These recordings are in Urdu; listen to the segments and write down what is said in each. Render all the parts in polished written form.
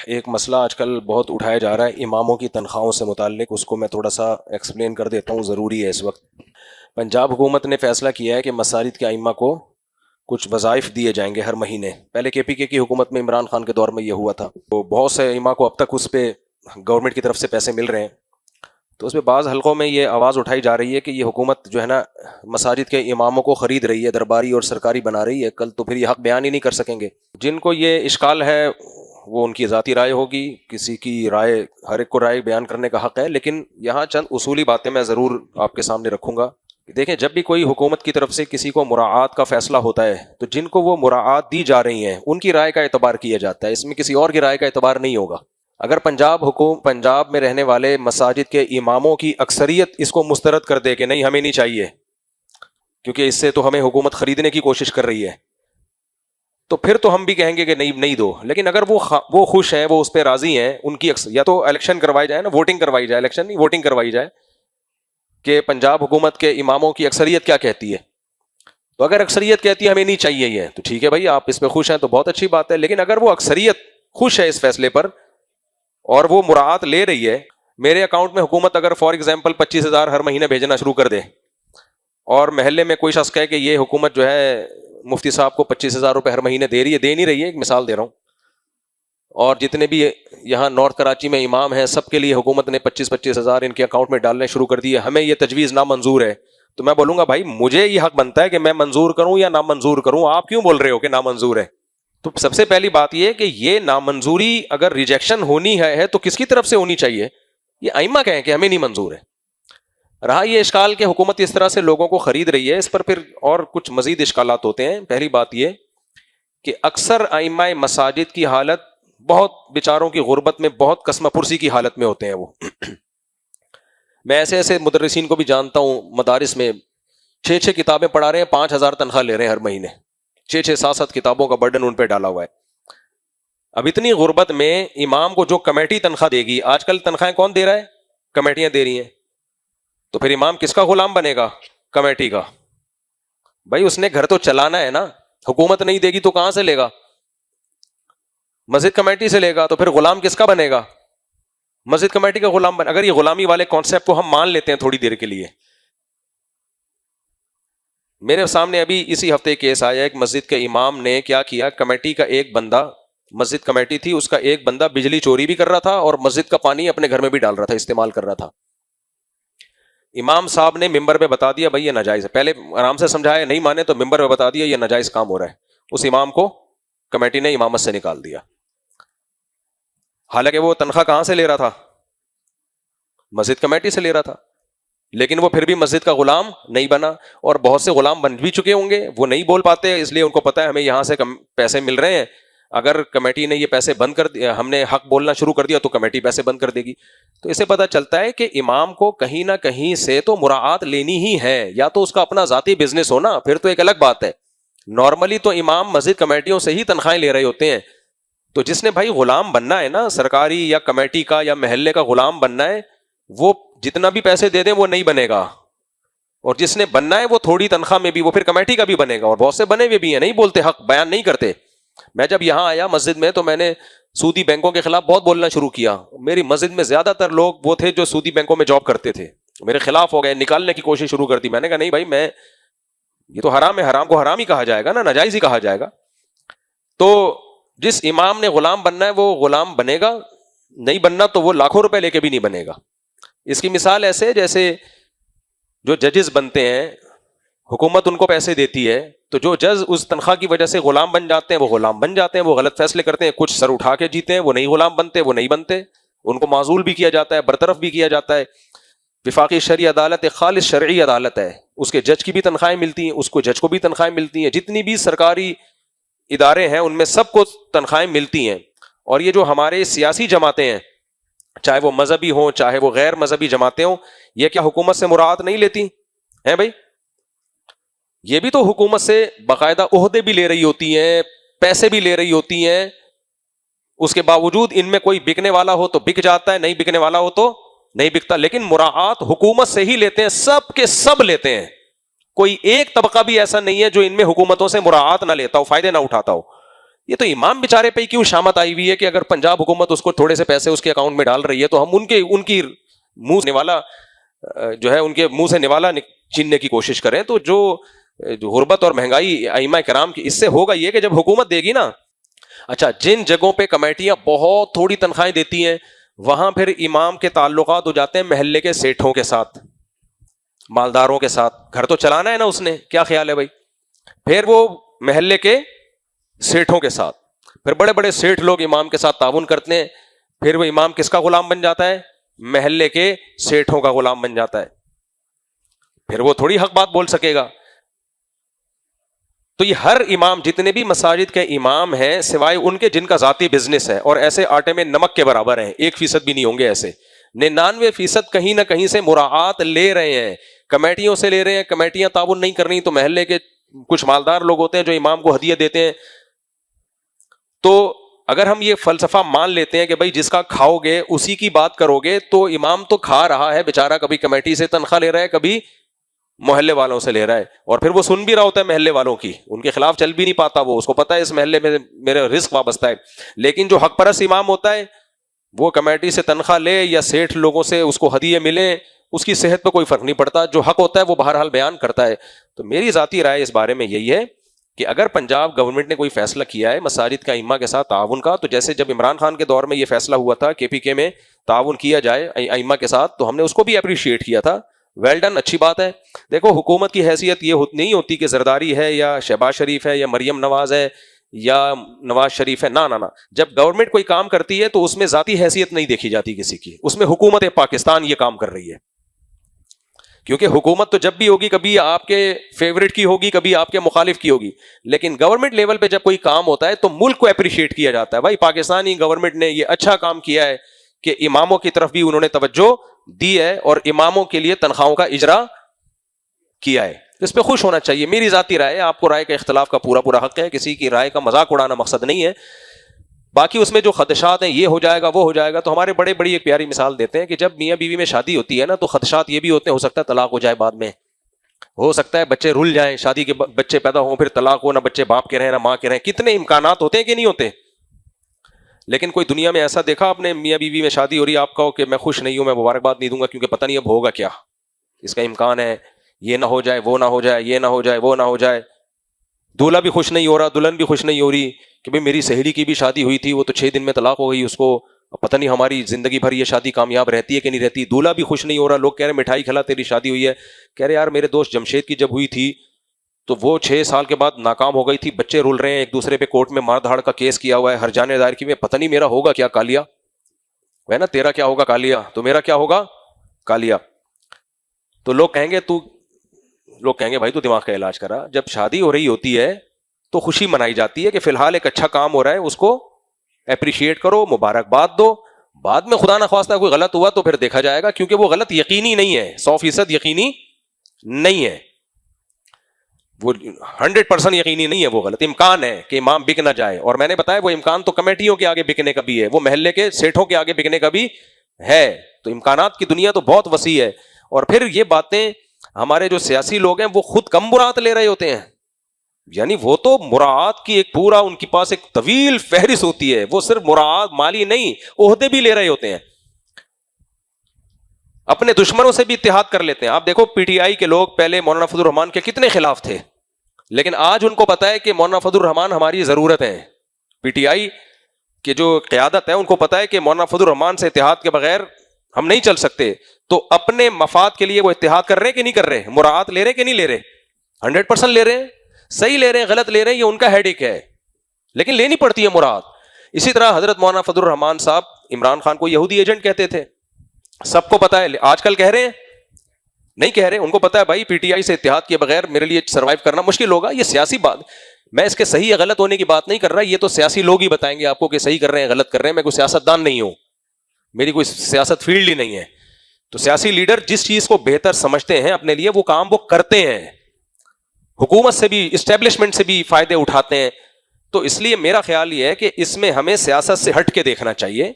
ایک مسئلہ آج کل بہت اٹھایا جا رہا ہے اماموں کی تنخواہوں سے متعلق، اس کو میں تھوڑا سا ایکسپلین کر دیتا ہوں، ضروری ہے اس وقت۔ پنجاب حکومت نے فیصلہ کیا ہے کہ مساجد کے ائمہ کو کچھ وظائف دیے جائیں گے ہر مہینے۔ پہلے کے پی کے کی حکومت میں عمران خان کے دور میں یہ ہوا تھا، تو بہت سے ائمہ کو اب تک اس پہ گورنمنٹ کی طرف سے پیسے مل رہے ہیں۔ تو اس پہ بعض حلقوں میں یہ آواز اٹھائی جا رہی ہے کہ یہ حکومت جو ہے نا مساجد کے اماموں کو خرید رہی ہے، درباری اور سرکاری بنا رہی ہے، کل تو پھر یہ حق بیان ہی نہیں کر سکیں گے۔ جن کو یہ اشکال ہے وہ ان کی ذاتی رائے ہوگی، کسی کی رائے، ہر ایک کو رائے بیان کرنے کا حق ہے، لیکن یہاں چند اصولی باتیں میں ضرور آپ کے سامنے رکھوں گا۔ دیکھیں، جب بھی کوئی حکومت کی طرف سے کسی کو مراعات کا فیصلہ ہوتا ہے تو جن کو وہ مراعات دی جا رہی ہیں ان کی رائے کا اعتبار کیا جاتا ہے، اس میں کسی اور کی رائے کا اعتبار نہیں ہوگا۔ اگر پنجاب میں رہنے والے مساجد کے اماموں کی اکثریت اس کو مسترد کر دے کہ نہیں ہمیں نہیں چاہیے کیونکہ اس سے تو ہمیں حکومت خریدنے کی کوشش کر رہی ہے، تو پھر تو ہم بھی کہیں گے کہ نہیں دو۔ لیکن اگر وہ خوش ہیں، وہ اس پہ راضی ہیں، ان کی یا تو الیکشن کروائی جائے نا، ووٹنگ کروائی جائے، الیکشن نہیں، ووٹنگ کروائی جائے کہ پنجاب حکومت کے اماموں کی اکثریت کیا کہتی ہے۔ تو اگر اکثریت کہتی ہے ہمیں نہیں چاہیے یہ، تو ٹھیک ہے بھائی، آپ اس پہ خوش ہیں تو بہت اچھی بات ہے۔ لیکن اگر وہ اکثریت خوش ہے اس فیصلے پر اور وہ مراعات لے رہی ہے، میرے اکاؤنٹ میں حکومت اگر فار ایگزامپل 25,000 ہر مہینے بھیجنا شروع کر دے اور محلے میں کوئی شخص کہے کہ یہ حکومت جو ہے مفتی صاحب کو 25,000 روپے ہر مہینے دے رہی ہے، دے نہیں رہی ہے، ایک مثال دے رہا ہوں، اور جتنے بھی یہاں نارتھ کراچی میں امام ہیں سب کے لیے حکومت نے 25,000 ان کے اکاؤنٹ میں ڈالنے شروع کر دیے، ہمیں یہ تجویز نامنظور ہے، تو میں بولوں گا بھائی مجھے یہ حق بنتا ہے کہ میں منظور کروں یا نامنظور کروں، آپ کیوں بول رہے ہو کہ نامنظور ہے؟ تو سب سے پہلی بات یہ کہ یہ نامنظوری اگر ریجیکشن ہونی ہے تو کس کی طرف سے ہونی چاہیے؟ یہ ائمہ کہیں کہ ہمیں نہیں منظور ہے۔ رہا یہ اشکال کہ حکومت اس طرح سے لوگوں کو خرید رہی ہے، اس پر پھر اور کچھ مزید اشکالات ہوتے ہیں۔ پہلی بات یہ کہ اکثر ائمہ مساجد کی حالت بہت بیچاروں کی غربت میں، بہت قسمہ پرسی کی حالت میں ہوتے ہیں وہ۔ میں ایسے مدرسین کو بھی جانتا ہوں مدارس میں 6 کتابیں پڑھا رہے ہیں، 5,000 تنخواہ لے رہے ہیں ہر مہینے، 7 کتابوں کا برڈن ان پہ ڈالا ہوا ہے۔ اب اتنی غربت میں امام کو جو کمیٹی تنخواہ دے گی، آج کل تنخواہیں کون دے رہا ہے؟ کمیٹیاں دے رہی ہیں، تو پھر امام کس کا غلام بنے گا؟ کمیٹی کا۔ بھائی اس نے گھر تو چلانا ہے نا، حکومت نہیں دے گی تو کہاں سے لے گا؟ مسجد کمیٹی سے لے گا، تو پھر غلام کس کا بنے گا؟ مسجد کمیٹی کا غلام اگر یہ غلامی والے کانسیپٹ کو ہم مان لیتے ہیں تھوڑی دیر کے لیے، میرے سامنے ابھی اسی ہفتے کیس آیا، ایک مسجد کے امام نے کیا کیا، کمیٹی کا ایک بندہ، مسجد کمیٹی تھی، اس کا ایک بندہ بجلی چوری بھی کر رہا تھا اور مسجد کا پانی اپنے گھر میں بھی ڈال رہا تھا، استعمال کر رہا تھا۔ امام صاحب نے ممبر پہ بتا دیا بھائی یہ ناجائز ہے، پہلے آرام سے سمجھایا، نہیں مانے تو ممبر پہ بتا دیا یہ ناجائز کام ہو رہا ہے، اس امام کو کمیٹی نے امامت سے نکال دیا۔ حالانکہ وہ تنخواہ کہاں سے لے رہا تھا؟ مسجد کمیٹی سے لے رہا تھا، لیکن وہ پھر بھی مسجد کا غلام نہیں بنا، اور بہت سے غلام بن بھی چکے ہوں گے، وہ نہیں بول پاتے اس لیے ان کو پتا ہے ہمیں یہاں سے پیسے مل رہے ہیں، اگر کمیٹی نے یہ پیسے بند کر دیا، ہم نے حق بولنا شروع کر دیا تو کمیٹی پیسے بند کر دے گی۔ تو اسے پتہ چلتا ہے کہ امام کو کہیں نہ کہیں سے تو مراعات لینی ہی ہے، یا تو اس کا اپنا ذاتی بزنس ہونا، پھر تو ایک الگ بات ہے۔ نارملی تو امام مسجد کمیٹیوں سے ہی تنخواہیں لے رہے ہوتے ہیں، تو جس نے بھائی غلام بننا ہے نا، سرکاری یا کمیٹی کا یا محلے کا غلام بننا ہے، وہ جتنا بھی پیسے دے دیں وہ نہیں بنے گا، اور جس نے بننا ہے وہ تھوڑی تنخواہ میں بھی وہ پھر کمیٹی کا بھی بنے گا، اور بہت سے بنے ہوئے بھی ہیں، نہیں بولتے، حق بیان نہیں کرتے۔ میں جب یہاں آیا مسجد میں تو میں نے سودی بینکوں کے خلاف بہت بولنا شروع کیا، میری مسجد میں زیادہ تر لوگ وہ تھے جو سودی بینکوں میں جاب کرتے تھے، میرے خلاف ہو گئے، نکالنے کی کوشش شروع کر دی۔ میں نے کہا نہیں بھائی، یہ تو حرام ہے، حرام کو حرام ہی کہا جائے گا نا، ناجائز ہی کہا جائے گا۔ تو جس امام نے غلام بننا ہے وہ غلام بنے گا، نہیں بننا تو وہ لاکھوں روپے لے کے بھی نہیں بنے گا۔ اس کی مثال ایسے جیسے جو ججز بنتے ہیں، حکومت ان کو پیسے دیتی ہے، تو جو جج اس تنخواہ کی وجہ سے غلام بن جاتے ہیں وہ غلام بن جاتے ہیں، وہ غلط فیصلے کرتے ہیں، کچھ سر اٹھا کے جیتے ہیں، وہ نہیں غلام بنتے، وہ نہیں بنتے، ان کو معزول بھی کیا جاتا ہے، برطرف بھی کیا جاتا ہے۔ وفاقی شرعی عدالت ایک خالص شرعی عدالت ہے، اس کے جج کی بھی تنخواہیں ملتی ہیں، اس کو جج کو بھی تنخواہیں ملتی ہیں، جتنی بھی سرکاری ادارے ہیں ان میں سب کو تنخواہیں ملتی ہیں۔ اور یہ جو ہمارے سیاسی جماعتیں ہیں، چاہے وہ مذہبی ہوں چاہے وہ غیر مذہبی جماعتیں ہوں، یہ کیا حکومت سے مراعات نہیں لیتی ہیں بھائی؟ یہ بھی تو حکومت سے باقاعدہ عہدے بھی لے رہی ہوتی ہیں، پیسے بھی لے رہی ہوتی ہیں، اس کے باوجود ان میں کوئی بکنے والا ہو تو بک جاتا ہے، نہیں بکنے والا ہو تو نہیں بکتا، لیکن مراعات حکومت سے ہی لیتے ہیں، سب کے سب لیتے ہیں، کوئی ایک طبقہ بھی ایسا نہیں ہے جو ان میں حکومتوں سے مراعات نہ لیتا ہو، فائدے نہ اٹھاتا ہو۔ یہ تو امام بیچارے پہ کیوں شامت آئی ہوئی ہے کہ اگر پنجاب حکومت اس کو تھوڑے سے پیسے اس کے اکاؤنٹ میں ڈال رہی ہے تو ہم ان کی منہ سے نوالا جو ہے ان کے منہ سے نوالا چھیننے کی کوشش کریں. تو جو غربت اور مہنگائی ائمہ کرام کی اس سے ہوگا یہ کہ جب حکومت دے گی نا. اچھا, جن جگہوں پہ کمیٹیاں بہت تھوڑی تنخواہیں دیتی ہیں وہاں پھر امام کے تعلقات ہو جاتے ہیں محلے کے سیٹھوں کے ساتھ, مالداروں کے ساتھ. گھر تو چلانا ہے نا اس نے, کیا خیال ہے بھائی, پھر وہ محلے کے سیٹھوں کے ساتھ, پھر بڑے بڑے سیٹھ لوگ امام کے ساتھ تعاون کرتے ہیں, پھر وہ امام کس کا غلام بن جاتا ہے, محلے کے سیٹھوں کا غلام بن جاتا ہے, پھر وہ تھوڑی حق بات بول سکے گا. تو یہ ہر امام, جتنے بھی مساجد کے امام ہیں سوائے ان کے جن کا ذاتی بزنس ہے اور ایسے آٹے میں نمک کے برابر ہیں, 1% بھی نہیں ہوں گے ایسے, 99% کہیں نہ کہیں سے مراعات لے رہے ہیں, کمیٹیوں سے لے رہے ہیں. کمیٹیاں تعاون نہیں کر رہی تو محلے کے کچھ مالدار لوگ ہوتے ہیں جو امام کو ہدیہ دیتے ہیں. تو اگر ہم یہ فلسفہ مان لیتے ہیں کہ بھائی جس کا کھاؤ گے اسی کی بات کرو گے, تو امام تو کھا رہا ہے بیچارہ, کبھی کمیٹی سے تنخواہ لے رہا ہے, کبھی محلے والوں سے لے رہا ہے, اور پھر وہ سن بھی رہا ہوتا ہے محلے والوں کی, ان کے خلاف چل بھی نہیں پاتا, وہ اس کو پتا ہے اس محلے میں میرا رزق وابستہ ہے. لیکن جو حق پرست امام ہوتا ہے وہ کمیٹی سے تنخواہ لے یا سیٹھ لوگوں سے اس کو ہدیے ملے, اس کی صحت پہ کوئی فرق نہیں پڑتا, جو حق ہوتا ہے وہ بہرحال بیان کرتا ہے. تو میری ذاتی رائے اس بارے میں یہی ہے کہ اگر پنجاب گورنمنٹ نے کوئی فیصلہ کیا ہے مساجد کا ائمہ کے ساتھ تعاون کا, تو جیسے جب عمران خان کے دور میں یہ فیصلہ ہوا تھا کے پی کے میں تعاون کیا جائے ائمہ کے ساتھ, تو ہم نے اس کو بھی اپریشیٹ کیا تھا, ویل ڈن, اچھی بات ہے. دیکھو حکومت کی حیثیت یہ نہیں ہوتی کہ زرداری ہے یا شہباز شریف ہے یا مریم نواز ہے یا نواز شریف ہے, نہ. جب گورنمنٹ کوئی کام کرتی ہے تو اس میں ذاتی حیثیت نہیں دیکھی جاتی کسی کی, اس میں حکومت پاکستان یہ کام کر رہی ہے. کیونکہ حکومت تو جب بھی ہوگی کبھی آپ کے فیورٹ کی ہوگی, کبھی آپ کے مخالف کی ہوگی, لیکن گورنمنٹ لیول پہ جب کوئی کام ہوتا ہے تو ملک کو اپریشیٹ کیا جاتا ہے. بھائی پاکستانی گورنمنٹ نے یہ اچھا کام کیا ہے کہ اماموں کی طرف بھی انہوں نے توجہ دی ہے اور اماموں کے لیے تنخواہوں کا اجرا کیا ہے, اس پہ خوش ہونا چاہیے. میری ذاتی رائے ہے, آپ کو رائے کا اختلاف کا پورا حق ہے, کسی کی رائے کا مذاق اڑانا مقصد نہیں ہے. باقی اس میں جو خدشات ہیں یہ ہو جائے گا وہ ہو جائے گا, تو ہمارے بڑے بڑی ایک پیاری مثال دیتے ہیں کہ جب میاں بیوی میں شادی ہوتی ہے نا تو خدشات یہ بھی ہوتے ہیں, ہو سکتا ہے طلاق ہو جائے بعد میں, ہو سکتا ہے بچے رل جائیں, شادی کے بچے پیدا ہوں پھر طلاق ہو, نہ بچے باپ کے رہیں نہ ماں کے رہیں, کتنے امکانات ہوتے ہیں کہ نہیں ہوتے. لیکن کوئی دنیا میں ایسا دیکھا آپ نے میاں بیوی میں شادی ہو رہی ہے, آپ کہو کہ میں خوش نہیں ہوں, میں مبارکباد نہیں دوں گا کیونکہ پتہ نہیں اب ہوگا کیا, اس کا امکان ہے یہ نہ ہو جائے وہ نہ ہو جائے, یہ نہ ہو جائے وہ نہ ہو جائے. دولہا بھی خوش نہیں ہو رہا, دلہن بھی خوش نہیں ہو رہی کہ بھئی میری سہیلی کی بھی شادی ہوئی تھی, وہ تو 6 دن میں طلاق ہو گئی اس کو, پتہ نہیں ہماری زندگی بھر یہ شادی کامیاب رہتی ہے کہ نہیں رہتی. دولہا بھی خوش نہیں ہو رہا, لوگ کہہ رہے مٹھائی کھلا تیری شادی ہوئی ہے, کہہ رہے یار میرے دوست جمشید کی جب ہوئی تھی تو وہ 6 سال کے بعد ناکام ہو گئی تھی, بچے رول رہے ہیں, ایک دوسرے پہ کورٹ میں مار دھاڑ کا کیس کیا ہوا ہے, ہر جانے دائر کی میں, پتہ نہیں میرا ہوگا کیا کالیا, ہے نا, تیرا کیا ہوگا کالیا, تو میرا کیا ہوگا کالیا. تو لوگ کہیں گے بھائی تو دماغ کا علاج کرا. جب شادی ہو رہی ہوتی ہے تو خوشی منائی جاتی ہے کہ فی الحال ایک اچھا کام ہو رہا ہے, اس کو اپریشیٹ کرو, مبارکباد دو. بعد میں خدا نخواستہ کوئی غلط ہوا تو پھر دیکھا جائے گا, کیونکہ وہ غلط یقینی نہیں ہے, 100% یقینی نہیں ہے, وہ 100% یقینی نہیں ہے, وہ غلط امکان ہے کہ امام بک نہ جائے. اور میں نے بتایا وہ امکان تو کمیٹیوں کے آگے بکنے کا بھی ہے, وہ محلے کے سیٹھوں کے آگے بکنے کا بھی ہے. تو امکانات کی دنیا تو بہت وسیع ہے. اور پھر یہ باتیں ہمارے جو سیاسی لوگ ہیں وہ خود کم مراعات لے رہے ہوتے ہیں, یعنی وہ تو مراعات کی ایک پورا ان کے پاس ایک طویل فہرست ہوتی ہے, وہ صرف مراعات مالی نہیں عہدے بھی لے رہے ہوتے ہیں, اپنے دشمنوں سے بھی اتحاد کر لیتے ہیں. آپ دیکھو پی ٹی آئی کے لوگ پہلے مولانا فضل الرحمان کے کتنے خلاف تھے, لیکن آج ان کو پتا ہے کہ مولانا فضل الرحمان ہماری ضرورت ہے. پی ٹی آئی کی جو قیادت ہے ان کو پتا ہے کہ مولانا فضل الرحمان سے اتحاد کے بغیر ہم نہیں چل سکتے, تو اپنے مفاد کے لیے وہ اتحاد کر رہے ہیں کہ نہیں کر رہے, مراعات لے رہے کہ نہیں لے رہے, 100% لے رہے ہیں. صحیح لے رہے ہیں غلط لے رہے ہیں یہ ان کا ہیڈ ایک ہے, لیکن لینی پڑتی ہے مراعات. اسی طرح حضرت مولانا فضل الرحمان صاحب عمران خان کو یہودی ایجنٹ کہتے تھے, سب کو پتا ہے. آج کل کہہ رہے ہیں نہیں کہہ رہے, ان کو پتا ہے بھائی پی ٹی آئی سے اتحاد کے بغیر میرے لیے سروائیو کرنا مشکل ہوگا. یہ سیاسی بات, میں اس کے صحیح یا غلط ہونے کی بات نہیں کر رہا, یہ تو سیاسی لوگ ہی بتائیں گے آپ کو کہ صحیح کر رہے ہیں غلط کر رہے ہیں. میں کوئی سیاست دان نہیں ہوں, میری کوئی سیاست فیلڈ ہی نہیں ہے. تو سیاسی لیڈر جس چیز کو بہتر سمجھتے ہیں اپنے لیے وہ کام وہ کرتے ہیں, حکومت سے بھی اسٹیبلشمنٹ سے بھی فائدے اٹھاتے ہیں. تو اس لیے میرا خیال یہ ہے کہ اس میں ہمیں سیاست سے ہٹ کے دیکھنا چاہیے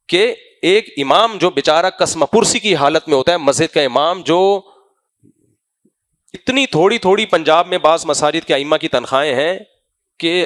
کہ ایک امام جو بیچارہ قسم پرسی کی حالت میں ہوتا ہے, مسجد کا امام جو اتنی تھوڑی پنجاب میں بعض مساجد کے ائمہ کی تنخواہیں ہیں کہ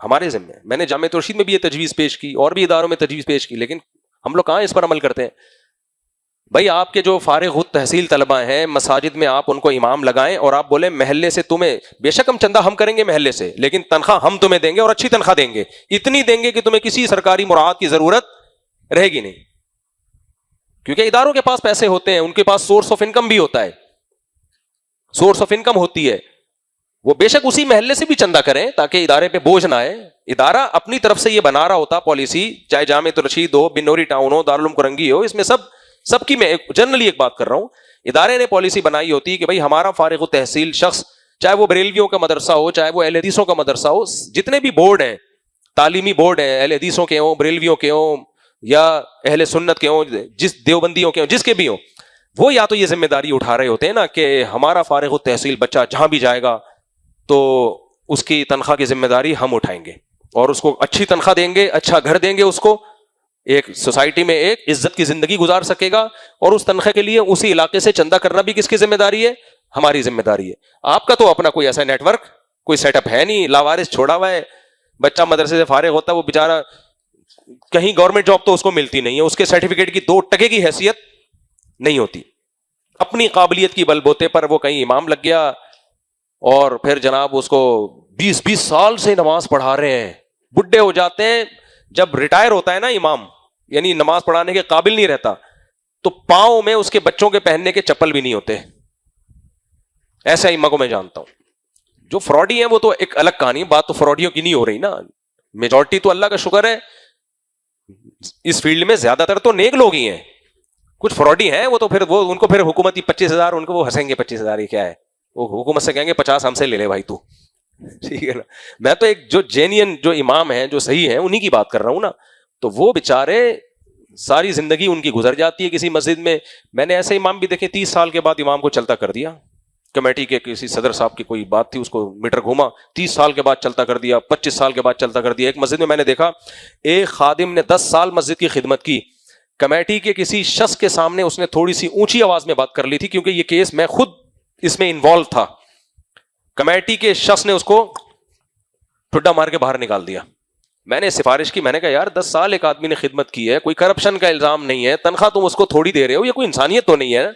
ہمارے ذمہ ہے. میں نے جامعہ رشید میں بھی یہ تجویز پیش کی اور بھی اداروں میں تجویز پیش کی, لیکن ہم لوگ کہاں اس پر عمل کرتے ہیں. بھائی آپ کے جو فارغ التحصیل طلبہ ہیں مساجد میں آپ ان کو امام لگائیں اور آپ بولیں محلے سے تمہیں, بے شک ہم چندہ ہم کریں گے محلے سے, لیکن تنخواہ ہم تمہیں دیں گے اور اچھی تنخواہ دیں گے, اتنی دیں گے کہ تمہیں کسی سرکاری مراعات کی ضرورت رہے گی نہیں. کیونکہ اداروں کے پاس پیسے ہوتے ہیں, ان کے پاس سورس آف انکم بھی ہوتا ہے, سورس آف انکم ہوتی ہے. وہ بے شک اسی محلے سے بھی چندہ کریں تاکہ ادارے پہ بوجھ نہ آئے. ادارہ اپنی طرف سے یہ بنا رہا ہوتا پالیسی, چاہے جامعہ رشید ہو, بنوری ٹاؤن ہو, دارالعلوم کرنگی ہو, اس میں سب کی میں جنرلی ایک بات کر رہا ہوں, ادارے نے پالیسی بنائی ہوتی ہے کہ بھائی ہمارا فارغ التحصیل شخص, چاہے وہ بریلویوں کا مدرسہ ہو, چاہے وہ اہل حدیثوں کا مدرسہ ہو, جتنے بھی بورڈ ہیں, تعلیمی بورڈ ہیں, اہل حدیثوں کے ہوں, بریلویوں کے ہوں, یا اہل سنت کے ہوں, جس دیوبندیوں کے ہوں, جس کے بھی ہوں, وہ یا تو یہ ذمہ داری اٹھا رہے ہوتے ہیں نا کہ ہمارا فارغ التحصیل بچہ جہاں بھی جائے گا تو اس کی تنخواہ کی ذمہ داری ہم اٹھائیں گے اور اس کو اچھی تنخواہ دیں گے, اچھا گھر دیں گے, اس کو ایک سوسائٹی میں ایک عزت کی زندگی گزار سکے گا, اور اس تنخواہ کے لیے اسی علاقے سے چندہ کرنا بھی کس کی ذمہ داری ہے؟ ہماری ذمہ داری ہے. آپ کا تو اپنا کوئی ایسا نیٹ ورک, کوئی سیٹ اپ ہے نہیں, لاوارث چھوڑا ہوا ہے, بچہ مدرسے سے فارغ ہوتا ہے, وہ بیچارہ کہیں گورنمنٹ جاب تو اس کو ملتی نہیں ہے, اس کے سرٹیفکیٹ کی 2 ٹکے کی حیثیت نہیں ہوتی. اپنی قابلیت کی بل بوتے پر وہ کہیں امام لگ گیا اور پھر جناب اس کو 20 سال سے نماز پڑھا رہے ہیں, بڈھے ہو جاتے ہیں, جب ریٹائر ہوتا ہے نا امام, یعنی نماز پڑھانے کے قابل نہیں رہتا, تو پاؤں میں اس کے بچوں کے پہننے کے چپل بھی نہیں ہوتے. ایسا امام کو میں جانتا ہوں. جو فراڈی ہیں وہ تو ایک الگ کہانی, بات تو فراڈیوں کی نہیں ہو رہی نا, میجورٹی تو اللہ کا شکر ہے اس فیلڈ میں زیادہ تر تو نیک لوگ ہی ہیں. کچھ فراڈی ہیں وہ تو پھر وہ ان کو پھر حکومتی 25,000 ان کو وہ ہنسیں گے, 25,000 یہ کیا ہے, وہ حکومت سے کہیں گے 50 ہم سے لے لے بھائی تو, ٹھیک ہے نا. میں تو ایک جو جینین جو امام ہیں جو صحیح ہیں انہی کی بات کر رہا ہوں نا. تو وہ بیچارے ساری زندگی ان کی گزر جاتی ہے کسی مسجد میں. میں نے ایسے امام بھی دیکھے 30 سال کے بعد امام کو چلتا کر دیا, کمیٹی کے کسی صدر صاحب کی کوئی بات تھی, اس کو میٹر گھوما, 30 سال کے بعد چلتا کر دیا, 25 سال کے بعد چلتا کر دیا. ایک مسجد میں نے دیکھا ایک خادم نے 10 سال مسجد کی خدمت کی, کمیٹی کے کسی شخص کے سامنے اس نے تھوڑی سی اونچی آواز میں بات کر لی تھی, کیونکہ یہ کیس میں خود اس میں انوالو تھا. کمیٹی کے شخص نے اس کو ٹھڈا مار کے باہر نکال دیا. میں نے سفارش کی, میں نے کہا یار 10 سال ایک آدمی نے خدمت کی ہے, کوئی کرپشن کا الزام نہیں ہے, تنخواہ تم اس کو تھوڑی دے رہے ہو, یہ کوئی انسانیت تو نہیں ہے.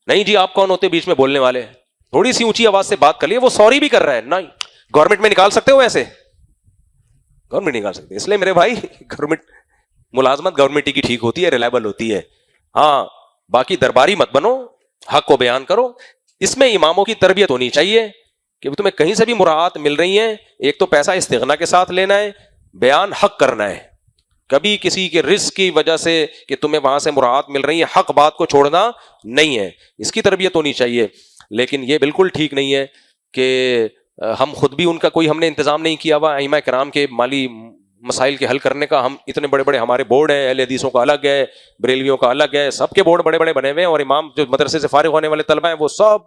نہیں جی آپ کون ہوتے بیچ میں بولنے والے, تھوڑی سی اونچی آواز سے بات کر لیے, وہ سوری بھی کر رہا ہے. نہیں گورنمنٹ میں نکال سکتے ہو ایسے, گورنمنٹ نکال سکتے. اس لیے میرے بھائی گورنمنٹ ملازمت گورنمنٹ کی ٹھیک ہوتی ہے, ریلائبل ہوتی ہے. ہاں باقی درباری مت بنو, حق کو بیان کرو. اس میں اماموں کی تربیت ہونی چاہیے کہ تمہیں کہیں سے بھی مراعات مل رہی ہیں, ایک تو پیسہ استغنا کے ساتھ لینا ہے, بیان حق کرنا ہے. کبھی کسی کے رزق کی وجہ سے کہ تمہیں وہاں سے مراعات مل رہی ہے, حق بات کو چھوڑنا نہیں ہے. اس کی تربیت ہونی چاہیے. لیکن یہ بالکل ٹھیک نہیں ہے کہ ہم خود بھی ان کا کوئی ہم نے انتظام نہیں کیا ہوا. ائمہ کرام کے مالی مسائل کے حل کرنے کا ہم اتنے بڑے بڑے ہمارے بورڈ ہیں, اہل حدیثوں کا الگ ہے, بریلویوں کا الگ ہے, سب کے بورڈ بڑے بڑے بنے ہوئے ہیں, اور امام جو مدرسے سے فارغ ہونے والے طلبہ ہیں وہ سب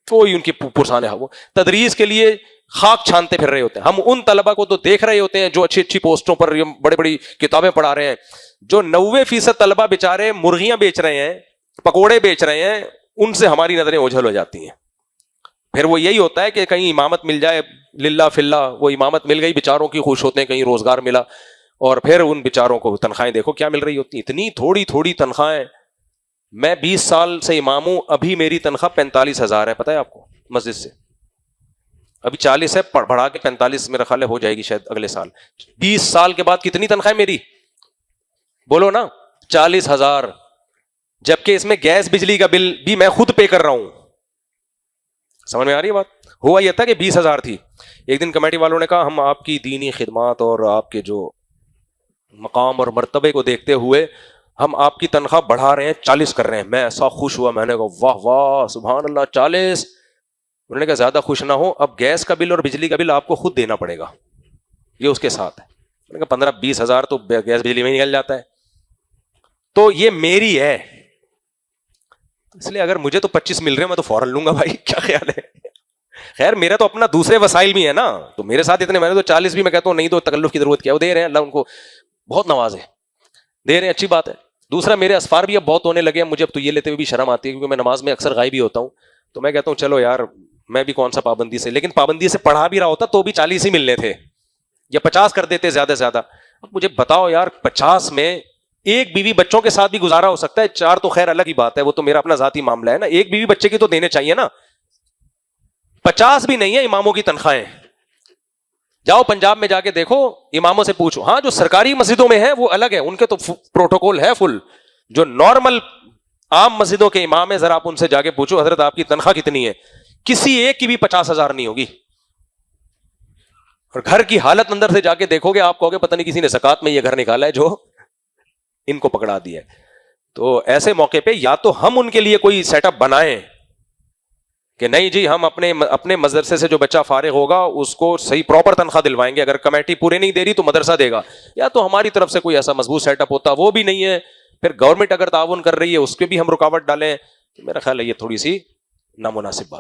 کوئی ان کی پرسانے وہ تدریس کے لیے خاک چھانتے پھر رہے ہوتے ہیں. ہم ان طلبہ کو تو دیکھ رہے ہوتے ہیں جو اچھی اچھی پوسٹوں پر بڑی بڑی کتابیں پڑھا رہے ہیں, جو 90% طلبہ بیچارے مرغیاں بیچ رہے ہیں, پکوڑے بیچ رہے ہیں, ان سے ہماری نظریں اوجھل ہو جاتی ہیں. پھر وہ یہی ہوتا ہے کہ کہیں امامت مل جائے للہ فی اللہ, وہ امامت مل گئی, بیچاروں کی خوش ہوتے ہیں, کہیں روزگار ملا, اور پھر ان بیچاروں کو تنخواہیں دیکھو کیا مل رہی ہوتی ہیں, اتنی تھوڑی تھوڑی تنخواہیں. میں 20 سال سے امام ہوں, ابھی میری تنخواہ 45,000 ہے, پتہ ہے آپ کو, مسجد سے. ابھی 40 ہے, بڑھا کے 45 میرا خیال ہے ہو جائے گی شاید اگلے سال. 20 سال کے بعد کتنی تنخواہ میری بولو نا, 40,000. جبکہ اس میں گیس بجلی کا بل بھی میں خود پے کر رہا ہوں. سمجھ میں آ رہی ہے بات. ہوا یہ تھا کہ 20,000 تھی. ایک دن کمیٹی والوں نے کہا ہم آپ کی دینی خدمات اور آپ کے جو مقام اور مرتبے کو دیکھتے ہوئے ہم آپ کی تنخواہ بڑھا رہے ہیں, 40 کر رہے ہیں. میں ایسا خوش ہوا, میں نے کہا واہ واہ سبحان اللہ 40. انہوں نے کہا زیادہ خوش نہ ہو, اب گیس کا بل اور بجلی کا بل آپ کو خود دینا پڑے گا, یہ اس کے ساتھ ہے. میں نے کہا 15-20 ہزار تو گیس بجلی میں نکل جاتا ہے, تو یہ میری ہے, اس لیے اگر مجھے تو 25 مل رہے ہیں میں تو فوراً لوں گا بھائی, کیا خیال ہے. خیر میرا تو اپنا دوسرے وسائل بھی ہے نا, تو میرے ساتھ اتنے, میں نے تو 40 بھی میں کہتا ہوں نہیں تو تکلف کی ضرورت کیا, وہ دے رہے ہیں, اللہ ان کو بہت نوازے, دے رہے ہیں, اچھی بات ہے. دوسرا میرے اسفار بھی اب بہت ہونے لگے ہیں, مجھے اب تو یہ لیتے ہوئے بھی شرم آتی ہے کیونکہ میں نماز میں اکثر غائب ہی ہوتا ہوں, تو میں کہتا ہوں چلو یار میں بھی کون سا پابندی سے, لیکن پابندی سے پڑھا بھی رہا ہوتا تو بھی 40 ہی ملنے تھے. یا 50 کر دیتے زیادہ سے زیادہ. اب مجھے بتاؤ یار 50 میں ایک بیوی بچوں کے ساتھ بھی گزارا ہو سکتا ہے, 4 تو خیر الگ ہی بات ہے, وہ تو میرا اپنا ذاتی معاملہ ہے نا, ایک بیوی بچے کی تو دینے چاہیے نا. 50 بھی نہیں ہے اماموں کی تنخواہیں. جاؤ پنجاب میں جا کے دیکھو, اماموں سے پوچھو. ہاں جو سرکاری مسجدوں میں ہے وہ الگ ہے, ان کے تو پروٹوکول ہے فل. جو نارمل عام مسجدوں کے امام ہے, ذرا آپ ان سے جا کے پوچھو حضرت آپ کی تنخواہ کتنی ہے, کسی ایک کی بھی 50,000 نہیں ہوگی. اور گھر کی حالت اندر سے جا کے دیکھو گے, آپ کہو گے پتہ نہیں کسی نے زکات میں یہ گھر نکالا ہے جو ان کو پکڑا دیا ہے. تو ایسے موقع پہ یا تو ہم ان کے لیے کوئی سیٹ اپ بنائیں کہ نہیں جی ہم اپنے مدرسے سے جو بچہ فارغ ہوگا اس کو صحیح پراپر تنخواہ دلوائیں گے, اگر کمیٹی پورے نہیں دے رہی تو مدرسہ دے گا, یا تو ہماری طرف سے کوئی ایسا مضبوط سیٹ اپ ہوتا, وہ بھی نہیں ہے. پھر گورنمنٹ اگر تعاون کر رہی ہے اس پہ بھی ہم رکاوٹ ڈالیں, تو میرا خیال ہے یہ تھوڑی سی نامناسب بات.